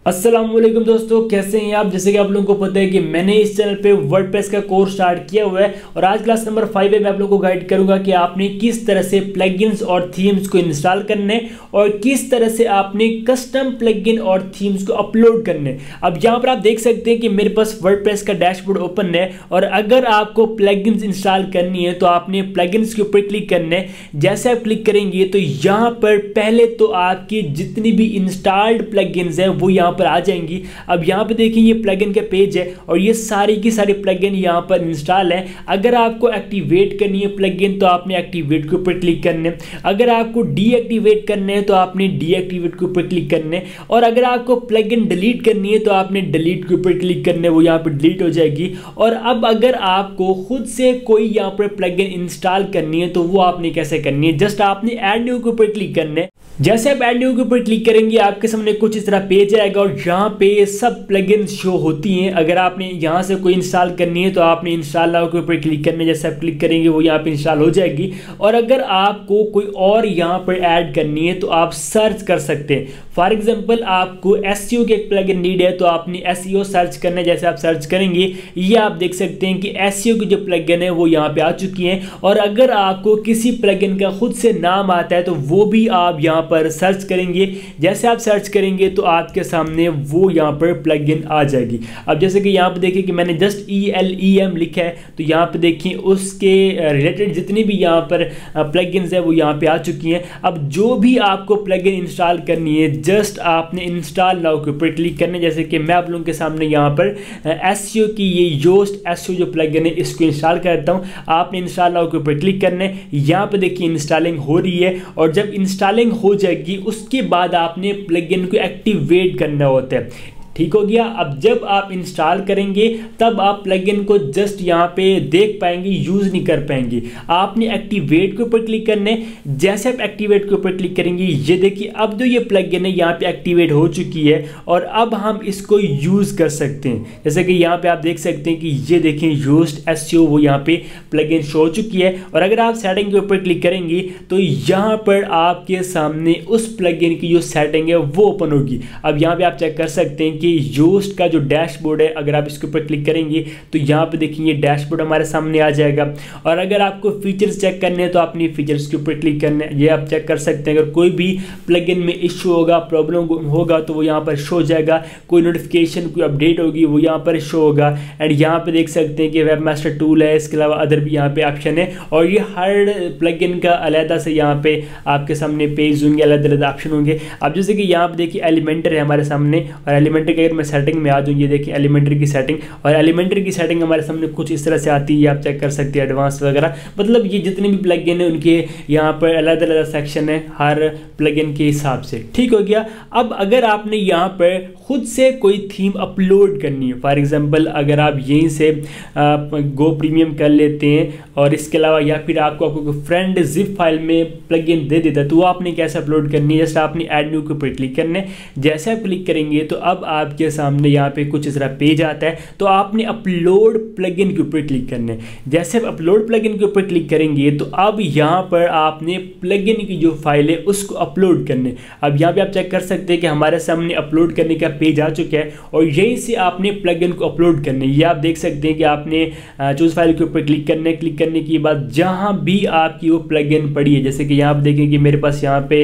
अस्सलाम वालेकुम दोस्तों, कैसे हैं आप। जैसे कि आप लोगों को पता है कि मैंने इस चैनल पे वर्डप्रेस का कोर्स स्टार्ट किया हुआ है और आज क्लास नंबर 5 है। मैं आप लोगों को गाइड करूंगा कि आपने किस तरह से प्लगइन्स और थीम्स को इंस्टॉल करने और किस तरह से आपने कस्टम प्लगइन और थीम्स को अपलोड करने। अब यहाँ पर आप देख सकते हैं कि मेरे पास वर्डप्रेस का डैशबोर्ड ओपन है और अगर आपको प्लगइन्स इंस्टॉल करनी है तो आपने प्लगइन्स के ऊपर क्लिक करना है। जैसे आप क्लिक करेंगे तो यहाँ पर पहले तो आपकी जितनी भी इंस्टॉल्ड प्लगइन्स हैं वो यहाँ पर आ जाएंगी। अब यहाँ पे देखिए ये प्लगइन का पेज है और ये सारी की सारी प्लगइन यहाँ पर इंस्टॉल है। अगर आपको एक्टिवेट करनी है प्लगइन तो आपने एक्टिवेट के ऊपर क्लिक करना है। अगर आपको डीएक्टिवेट करना है तो आपने डीएक्टिवेट के ऊपर क्लिक करना है और अगर आपको प्लगइन डिलीट करनी है तो आपने डिलीट के ऊपर क्लिक करना है, वो यहाँ पर डिलीट हो जाएगी। और अब अगर आपको खुद से कोई यहाँ पर प्लगइन इंस्टॉल करनी है तो वो आपने कैसे करनी है, जस्ट आपने ऐड न्यू के ऊपर क्लिक करना है। जैसे आप ऐड न्यू के ऊपर क्लिक करेंगे आपके सामने कुछ इस तरह पेज आएगा और यहाँ पे सब प्लगइन्स शो होती हैं। अगर आपने यहाँ से कोई इंस्टॉल करनी है तो आपने इंस्टॉल नाउ के ऊपर क्लिक करना है। जैसे आप क्लिक करेंगे वो यहाँ पे इंस्टॉल हो जाएगी। और अगर आपको कोई और यहाँ पर ऐड करनी है तो आप सर्च कर सकते हैं। फॉर एग्जाम्पल आपको एसईओ के एक प्लगइन नीड है तो आपने एसईओ सर्च करना है। जैसे आप सर्च करेंगे ये आप देख सकते हैं कि एसईओ की जो प्लगइन है वो यहाँ पे आ चुकी है। और अगर आपको किसी प्लगइन का खुद से नाम आता है तो वो भी आप यहाँ पर सर्च करेंगे। जैसे आप सर्च करेंगे तो आपके सामने वो यहाँ पर प्लगइन आ जाएगी। अब जैसे कि यहाँ पे देखिए कि मैंने जस्ट ELEM लिखा है तो यहाँ पे देखिए उसके रिलेटेड जितनी भी यहाँ पर प्लगइन्स है वो यहाँ पे आ चुकी हैं। अब जो भी आपको प्लगइन इंस्टॉल करनी है जस्ट आपने इंस्टॉल नाउ के ऊपर क्लिक करना है। जैसे कि मैं आप लोगों के सामने यहाँ पर एसईओ की ये योस्ट एसईओ जो प्लगइन है इसको इंस्टॉल करता हूँ। आपने इंस्टॉल नाउ के ऊपर क्लिक करना है। यहाँ पे देखिए इंस्टॉलिंग हो रही है और जब इंस्टॉलिंग हो जाएगी उसके बाद आपने प्लगइन को एक्टिवेट करना होता है। ठीक हो गया। अब जब आप इंस्टॉल करेंगे तब आप प्लगइन को जस्ट यहाँ पे देख पाएंगे, यूज़ नहीं कर पाएंगे। आपने एक्टिवेट के ऊपर क्लिक करना है। जैसे आप एक्टिवेट के ऊपर क्लिक करेंगे ये देखिए अब जो ये प्लगइन है यहाँ पे एक्टिवेट हो चुकी है और अब हम इसको यूज़ कर सकते हैं। जैसे कि यहाँ पे आप देख सकते हैं कि ये देखें यूज्ड एसईओ वो यहाँ पे प्लगइन शो हो चुकी है। और अगर आप सेटिंग के ऊपर क्लिक करेंगे तो यहाँ पर आपके सामने उस प्लगइन की जो सेटिंग है वो ओपन होगी। अब यहाँ पे आप चेक कर सकते हैं कि योस्ट का जो डैशबोर्ड है अगर आप इसके ऊपर क्लिक करेंगे तो यहाँ पे देखिए ये डैशबोर्ड हमारे सामने आ जाएगा। और अगर आपको फीचर्स चेक करने हैं तो अपनी फीचर्स के ऊपर क्लिक करना है। ये आप चेक कर सकते हैं अगर कोई भी प्लगइन में इशू होगा, प्रॉब्लम होगा तो वो यहाँ पर शो हो जाएगा। कोई नोटिफिकेशन कोई अपडेट होगी वो यहाँ पर शो होगा। एंड यहाँ पे देख सकते हैं कि वेब मास्टर टूल है, इसके अलावा अदर भी यहाँ पे ऑप्शन है। और ये हर प्लगइन का अलग से यहाँ पे आपके सामने पेज होंगे, अलग अलग ऑप्शन होंगे। अब जैसे कि यहाँ पे देखिए एलिमेंटर है हमारे सामने और एलिमेंटर के अगर मैं सेटिंग में आ जाऊँ ये देखिए एलिमेंटर की सेटिंग और एलिमेंटर की सेटिंग हमारे सामने कुछ इस तरह से आती है। आप चेक कर सकते हैं एडवांस वगैरह, मतलब ये जितने भी प्लगइन है उनके यहाँ पर अलग अलग सेक्शन है हर प्लगइन के हिसाब से। ठीक हो गया। अब अगर आपने यहाँ पर खुद से कोई थीम अपलोड करनी है, फॉर एग्जांपल अगर आप यहीं से गो प्रीमियम कर लेते हैं और इसके अलावा या फिर आपको कोई फ्रेंड जिप फाइल में प्लगइन दे देता है तो वो आपने कैसे अपलोड करनी है, जस्ट आपने ऐड न्यू के ऊपर क्लिक करना है। जैसे आप क्लिक करेंगे तो अब आपके सामने यहाँ पे कुछ इस तरह पेज आता है तो आपने अपलोड प्लगइन के ऊपर क्लिक करना है। जैसे आप अपलोड प्लगइन के ऊपर क्लिक करेंगे तो अब यहाँ पर आपने प्लगइन की जो फाइल है उसको अपलोड करना है। अब यहाँ पे आप चेक कर सकते हैं कि हमारे सामने अपलोड करने का पेज आ चुका है और यहीं से आपने प्लगइन को अपलोड करना है। ये आप देख सकते हैं कि आपने चूज फाइल के ऊपर क्लिक करना है। क्लिक करने के बाद जहाँ भी आपकी वो प्लगइन पड़ी है, जैसे कि यहाँ आप देखें कि मेरे पास यहाँ पे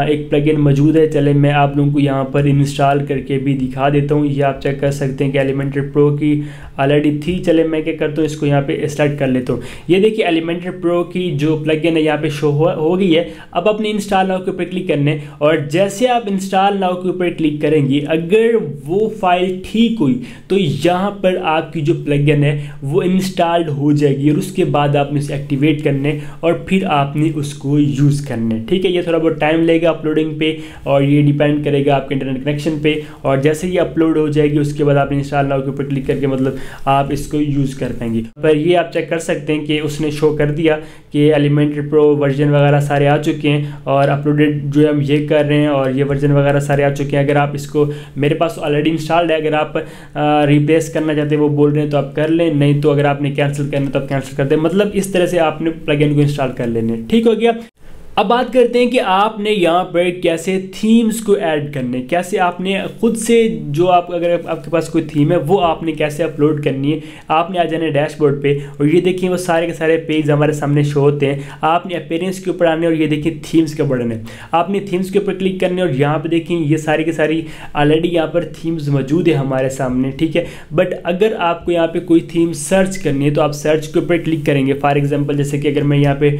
एक प्लगइन मौजूद है। चले मैं आप लोगों को यहाँ पर इंस्टॉल करके भी दिखा देता हूँ। ये आप चेक कर सकते हैं कि एलिमेंटर प्रो की ऑलरेडी थी। चले मैं क्या करता हूँ इसको यहाँ पे स्टार्ट कर लेता हूँ। ये देखिए एलिमेंटर प्रो की जो प्लगइन है यहाँ पे शो हो गई है। अब अपने इंस्टॉल नाउ के ऊपर क्लिक करने और जैसे आप इंस्टॉल नाउ के ऊपर क्लिक करेंगे अगर वो फाइल ठीक हुई तो यहाँ पर आपकी जो प्लगइन है वो इंस्टॉल्ड हो जाएगी और उसके बाद आपने इसे एक्टिवेट करने और फिर आपने उसको यूज़ करने। ठीक है, ये थोड़ा बहुत टाइम लेगा अपलोडिंग पे और ये डिपेंड करेगा आपके इंटरनेट कनेक्शन पे। और जैसे ये अपलोड हो जाएगी उसके बाद आप इंस्टॉल नाउ के ऊपर क्लिक करके मतलब आप इसको यूज़ कर पाएंगे। पर ये आप चेक कर सकते हैं कि उसने शो कर दिया कि एलिमेंटर प्रो वर्जन वगैरह सारे आ चुके हैं और अपलोडेड जो हम ये कर रहे हैं और ये वर्जन वगैरह सारे आ चुके हैं। अगर आप इसको, मेरे पास ऑलरेडी इंस्टॉल्ड है, अगर आप रिप्लेस करना चाहते हैं वो बोल रहे हैं तो आप कर लें, नहीं तो अगर आपने कैंसिल करना तो आप कैंसिल कर दें। मतलब इस तरह से आपने प्लगइन को इंस्टॉल कर लेने। ठीक हो गया। अब बात करते हैं कि आपने यहाँ पर कैसे थीम्स को ऐड करने, कैसे आपने खुद से जो आप अगर आपके पास कोई थीम है वो आपने कैसे अपलोड करनी है। आपने आ जाना है डैशबोर्ड पे और ये देखिए वो सारे के सारे पेज हमारे सामने शो होते हैं। आपने अपीयरेंस के ऊपर आने और ये देखिए थीम्स के बटन है, आपने थीम्स के ऊपर क्लिक करने और यहाँ पर देखिए ये सारी की सारी ऑलरेडी यहाँ पर थीम्स मौजूद है हमारे सामने, ठीक है। बट अगर आपको यहाँ पर कोई थीम सर्च करनी है तो आप सर्च के ऊपर क्लिक करेंगे। फॉर एग्जाम्पल जैसे कि अगर मैं यहाँ पे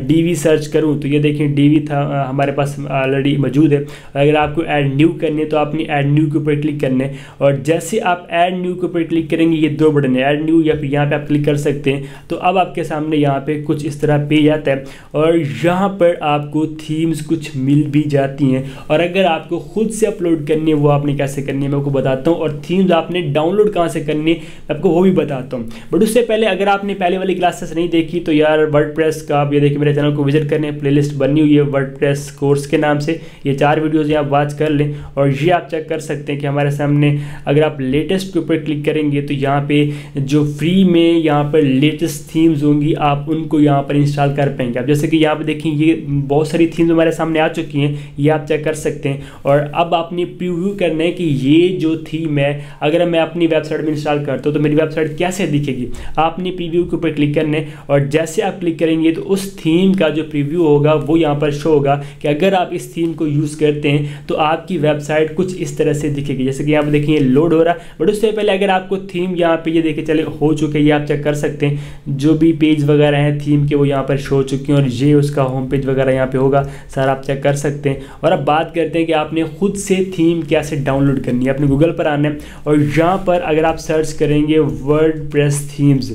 डीवी सर्च करूँ तो ये देखिए डीवी था हमारे पास ऑलरेडी मौजूद है। अगर आपको ऐड न्यू करनी है तो आपने ऐड न्यू के ऊपर क्लिक करना है और जैसे आप ऐड न्यू के ऊपर क्लिक करेंगे ये दो बटन है, ऐड न्यू या फिर यहाँ पे आप क्लिक कर सकते हैं। तो अब आपके सामने यहाँ पे कुछ इस तरह पेज आता है और यहाँ पर आपको थीम्स कुछ मिल भी जाती हैं। और अगर आपको खुद से अपलोड करनी है वो आपने कैसे करनी है मैं आपको बताता हूँ, और थीम्स आपने डाउनलोड कहाँ से करनी है मैं आपको वो भी बताता हूँ। बट उससे पहले अगर आपने पहले वाली क्लासेस नहीं देखी तो यार वर्डप्रेस का आप ये देखिए मेरे चैनल को विजिट करने, प्लेलिस्ट बनी हुई है वर्डप्रेस कोर्स के नाम से, ये 4 वीडियोस आप वॉच कर लें और ये आप चेक कर सकते हैं कि हमारे सामने अगर आप लेटेस्ट के ऊपर क्लिक करेंगे तो यहाँ पे जो फ्री में यहाँ पर लेटेस्ट थीम्स होंगी आप उनको यहाँ पर इंस्टॉल कर पाएंगे। आप जैसे कि यहाँ पर देखें ये बहुत सारी थीम्स हमारे सामने आ चुकी हैं, ये आप चेक कर सकते हैं। और अब आपने प्रीव्यू करना है कि ये जो थीम है अगर मैं अपनी वेबसाइट में इंस्टॉल करता हूँ तो मेरी वेबसाइट कैसे दिखेगी। आपने प्रीव्यू के ऊपर क्लिक करना है और जैसे आप क्लिक करेंगे तो उस थीम का जो प्रीव्यू होगा वो यहाँ पर शो होगा कि अगर आप इस थीम को यूज़ करते हैं तो आपकी वेबसाइट कुछ इस तरह से दिखेगी। जैसे कि यहाँ पर देखिए लोड हो रहा है। बट उससे पहले अगर आपको थीम यहाँ पे ये देखिए चले हो चुके हैं, ये आप चेक कर सकते हैं जो भी पेज वगैरह हैं थीम के वो यहाँ पर शो हो चुके हैं और ये उसका होम पेज वगैरह यहाँ पे होगा, सर आप चेक कर सकते हैं। और अब बात करते हैं कि आपने खुद से थीम कैसे डाउनलोड करनी है। आपने गूगल पर आना है और यहाँ पर अगर आप सर्च करेंगे वर्डप्रेस थीम्स,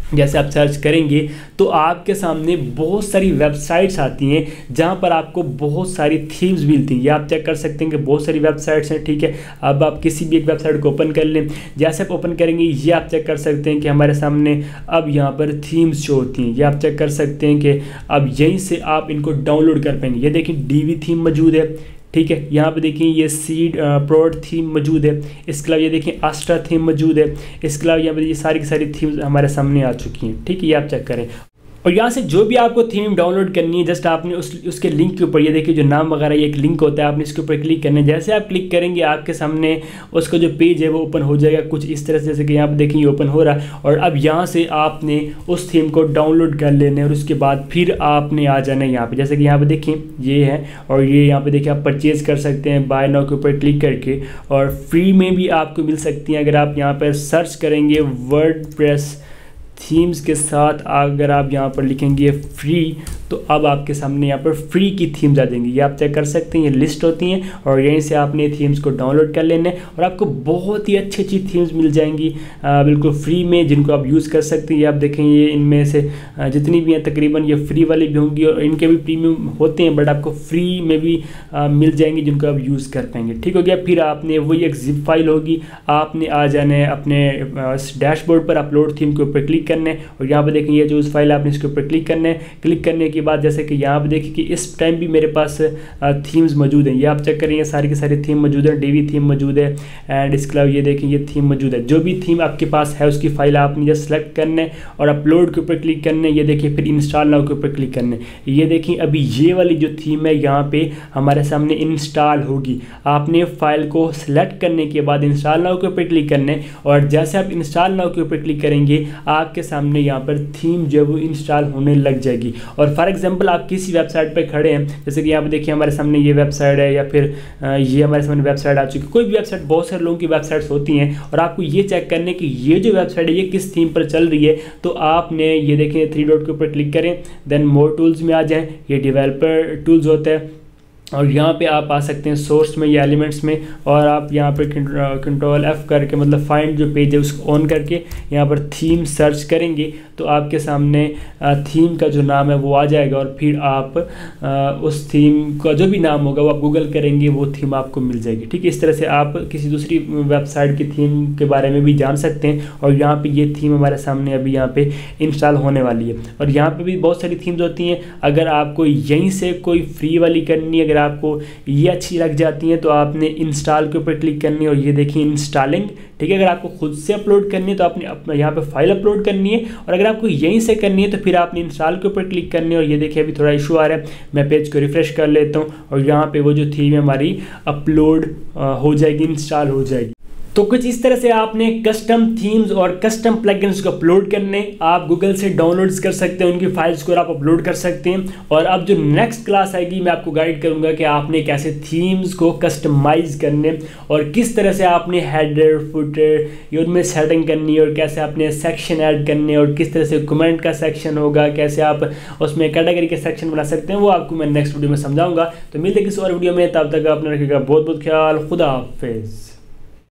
जैसे आप सर्च करेंगे तो आपके सामने बहुत सारी वेबसाइट्स आती हैं जहां पर आपको बहुत सारी थीम्स मिलती हैं। ये आप चेक कर सकते हैं कि बहुत सारी वेबसाइट्स हैं, ठीक है। अब आप किसी भी एक वेबसाइट को ओपन कर लें, जैसे आप ओपन करेंगे ये आप चेक कर सकते हैं कि हमारे सामने अब यहाँ पर थीम्स शो होती हैं। ये आप चेक कर सकते हैं कि अब यहीं से आप इनको डाउनलोड कर पाएंगे। ये देखिए डीवी थीम मौजूद है, ठीक है। यहाँ पे देखिए ये सीड प्रोड थीम मौजूद है। इसके अलावा ये देखिए आस्ट्रा थीम मौजूद है। इसके अलावा यहाँ पे ये सारी की सारी थीम्स हमारे सामने आ चुकी हैं, ठीक है। ये आप चेक करें और यहाँ से जो भी आपको थीम डाउनलोड करनी है जस्ट आपने उसके लिंक के ऊपर ये देखिए जो नाम वगैरह ये एक लिंक होता है, आपने इसके ऊपर क्लिक करना है। जैसे आप क्लिक करेंगे आपके सामने उसका जो पेज है वो ओपन हो जाएगा कुछ इस तरह से, जैसे कि यहाँ पे देखिए ओपन हो रहा है। और अब यहाँ से आपने उस थीम को डाउनलोड कर लेना है और उसके बाद फिर आपने आ जाना है यहाँ पे। जैसे कि यहाँ पे देखिए ये है और ये यहाँ पे देखिए आप परचेज़ कर सकते हैं बाय नाउ के ऊपर क्लिक करके, और फ्री में भी आपको मिल सकती हैं। अगर आप यहाँ पर सर्च करेंगे वर्डप्रेस थीम्स के साथ अगर आप यहाँ पर लिखेंगे फ्री तो अब आपके सामने यहाँ पर फ्री की थीम्स आ जाएंगी। ये आप चेक कर सकते हैं, ये लिस्ट होती हैं और यहीं से आपने थीम्स को डाउनलोड कर लेने और आपको बहुत ही अच्छी अच्छी थीम्स मिल जाएंगी बिल्कुल फ्री में, जिनको आप यूज़ कर सकते हैं। ये आप देखें ये इनमें से जितनी भी हैं तकरीबन ये फ्री वाली भी होंगी और इनके भी प्रीमियम होते हैं बट आपको फ्री में भी मिल जाएंगी जिनको आप यूज़ कर पाएंगे, ठीक हो गया। फिर आपने वही एक जिप फाइल होगी, आपने आ जाना है अपने डैशबोर्ड पर अपलोड थीम के ऊपर क्लिक करना है और यहाँ पर देखें ये जो उस फाइल आपने इसके ऊपर क्लिक करना है। क्लिक करने के बाद जैसे कि यहाँ पे देखिए कि इस टाइम भी मेरे पास थीम्स मौजूद हैं। ये आप चेक करेंगे सारी की सारी थीम मौजूद है, डीवी थीम मौजूद है एंड इसके अलावा ये देखिए ये थीम मौजूद है। जो भी थीम आपके पास है उसकी फाइल आपने जस्ट सेलेक्ट करना है और अपलोड के ऊपर क्लिक करना है। ये देखिए फिर इंस्टॉल नाउ के ऊपर क्लिक करना है। ये देखिए अभी ये वाली जो थीम है यहाँ पे हमारे सामने इंस्टॉल होगी। आपने फाइल को सिलेक्ट करने के बाद इंस्टॉल नाउ के ऊपर क्लिक करना है और जैसे आप इंस्टॉल नाउ के ऊपर क्लिक करेंगे आपके सामने यहाँ पर थीम जो वो इंस्टॉल होने लग जाएगी। और फॉर एग्जांपल आप किसी वेबसाइट पे खड़े हैं, जैसे कि यहाँ पे देखिए हमारे सामने ये वेबसाइट है या फिर ये हमारे सामने वेबसाइट आ चुकी है। कोई भी वेबसाइट, बहुत सारे लोगों की वेबसाइट्स होती हैं और आपको ये चेक करने की ये जो वेबसाइट है ये किस थीम पर चल रही है। तो आपने ये देखें 3 डॉट के ऊपर क्लिक करें, देन मोर टूल्स में आ जाएँ, ये डेवलपर टूल्स होता है और यहाँ पे आप आ सकते हैं सोर्स में या एलिमेंट्स में और आप यहाँ पे कंट्रोल F करके मतलब फाइंड जो पेज है उसको ऑन करके यहाँ पर थीम सर्च करेंगे तो आपके सामने थीम का जो नाम है वो आ जाएगा और फिर आप उस थीम का जो भी नाम होगा वो आप गूगल करेंगे वो थीम आपको मिल जाएगी, ठीक है। इस तरह से आप किसी दूसरी वेबसाइट की थीम के बारे में भी जान सकते हैं और यहाँ पे ये थीम हमारे सामने अभी यहाँ पे इंस्टॉल होने वाली है। और यहाँ पे भी बहुत सारी थीम्स होती हैं। अगर आपको यहीं से कोई फ्री वाली करनी है, अगर अगर आपको ये अच्छी लग जाती हैं तो आपने इंस्टॉल के ऊपर क्लिक करनी है और ये देखिए इंस्टॉलिंग, ठीक है। अगर आपको खुद से अपलोड करनी है तो आपने यहाँ पे फाइल अपलोड करनी है, और अगर आपको यहीं से करनी है तो फिर आपने इंस्टॉल के ऊपर क्लिक करनी है। और ये देखिए अभी थोड़ा इशू आ रहा है, मैं पेज को रिफ्रेश कर लेता हूँ और यहाँ पे वो जो थीम है हमारी अपलोड हो जाएगी, इंस्टॉल हो जाएगी। तो कुछ इस तरह से आपने कस्टम थीम्स और कस्टम प्लगइन्स को अपलोड करने, आप गूगल से डाउनलोड्स कर सकते हैं उनकी फाइल्स को और आप अपलोड कर सकते हैं। और अब जो नेक्स्ट क्लास आएगी मैं आपको गाइड करूंगा कि आपने कैसे थीम्स को कस्टमाइज करने और किस तरह से आपने हेडर फुटर ये उनमें सेटिंग करनी है, और कैसे आपने सेक्शन ऐड करने और किस तरह से कमेंट का सेक्शन होगा, कैसे आप उसमें कैटेगरी के सेक्शन बना सकते हैं, वो आपको मैं नेक्स्ट वीडियो में समझाऊंगा। तो मिलते किसी और वीडियो में, तब तक आपने रखिएगा बहुत बहुत ख्याल। खुदा हाफिज़।